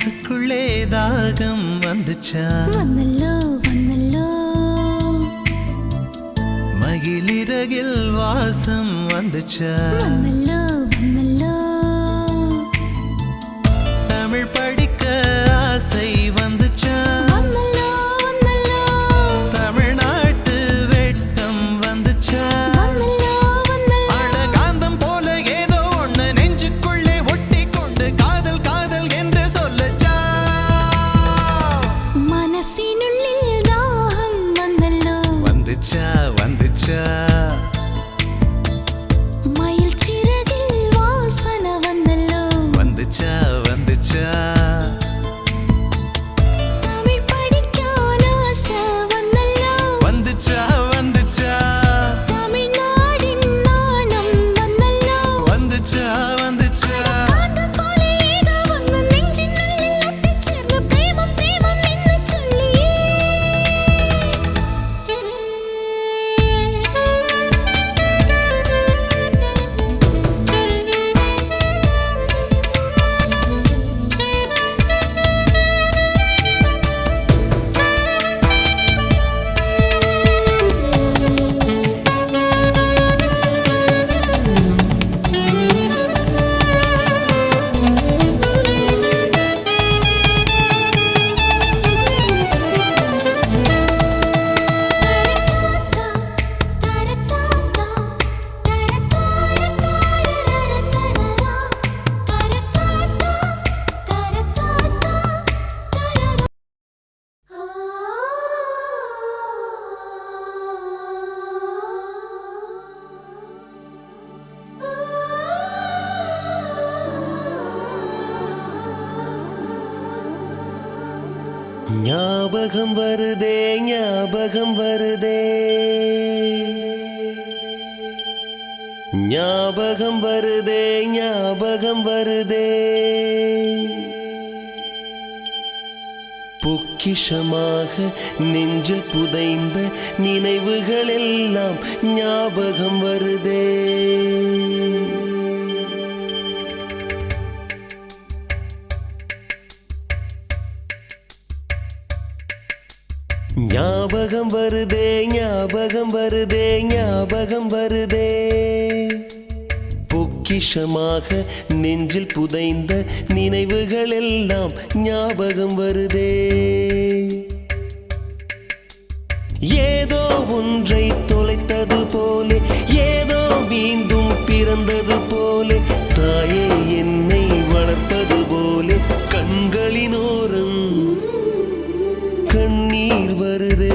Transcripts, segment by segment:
மனசுக்குள்ளே தாகம் வந்துச்சா வந்தல்லோ வந்தல்லோ மகிழிறகில் வாசம் வந்துச்சா வந்தல்லோ வந்தல்லோ தமிழ் படிக்க ஆசை வந்துச்சா வந்தல்லோ வந்தல்லோ தமிழ்நாட்டு வெட்கம் வந்துச்சா வந்தல்லோ வந்தல்லோ அழகாந்தம் போல ஏதோ ஒண்ணு நெஞ்சுக்குள்ளே ஒட்டி கொண்டு காதல் காதல் என்று சொல்லச்சா மனசினுள்ளில் தாகம் வந்தல்லோ வந்துச்சா வந்துச்சா மயில் சிறகில் வாசனை வந்தல்லோ வந்துச்சா வந்துச்சா தமிழ் படிக்க ஆசை வந்தல்லோ வந்துச்சா வந்துச்சா தமிழ்நாடின் நாணம் வந்தல்லோ வந்துச்சா வந்துச்சா காந்தம் போல ஏதோ ஒன்று நெஞ்சினுள்ளில் ஒட்டிச் சேர்ந்து பிரேமம் பிரேமம் என்று சொல்லி ஞாபகம் வருதே ஞாபகம் வருதே ஞாபகம் வருதே ஞாபகம் வருதே பொக்கிஷமாக நெஞ்சில் புதைந்த நினைவுகள் எல்லாம் ஞாபகம் வருதே ஞாபகம் வருதே ஞாபகம் வருதே ஞாபகம் வருதே பொக்கிஷமாக நெஞ்சில் புதைந்த நினைவுகள் எல்லாம் ஞாபகம் வருதே ஏதோ ஒன்றை தொலைத்தது போலே ஏதோ மீண்டும் பிறந்தது போலே தாயே என்னை வளர்ப்பது போலே கண்களினோரம் கண்ணீர் வருதே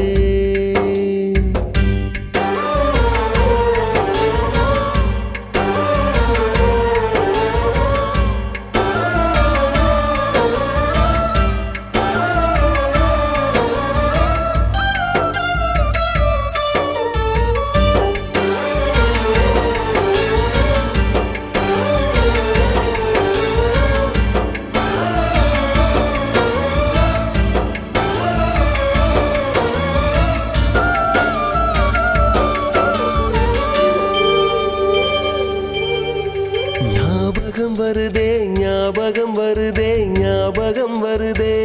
ஞாபகம் வருதே ஞாபகம் வருதே ஞாபகம் வருதே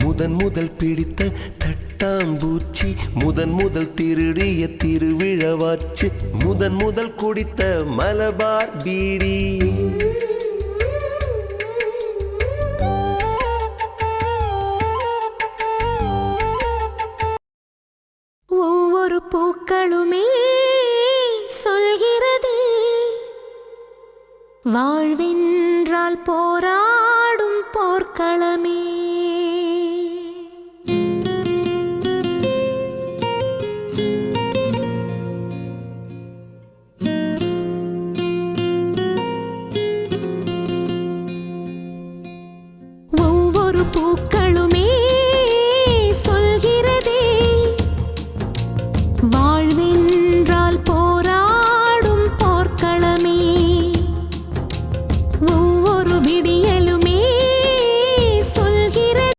முதன் முதல் பிடித்த தட்டாம்பூச்சி முதன் முதல் திருடிய திருவிழவாச்சு முதன் முதல் குடித்த மலபார் பீடி ஒவ்வொரு பூக்களுமே சொல்கிறதே வாழ்வென்றால் போராடும் போர்க்களமே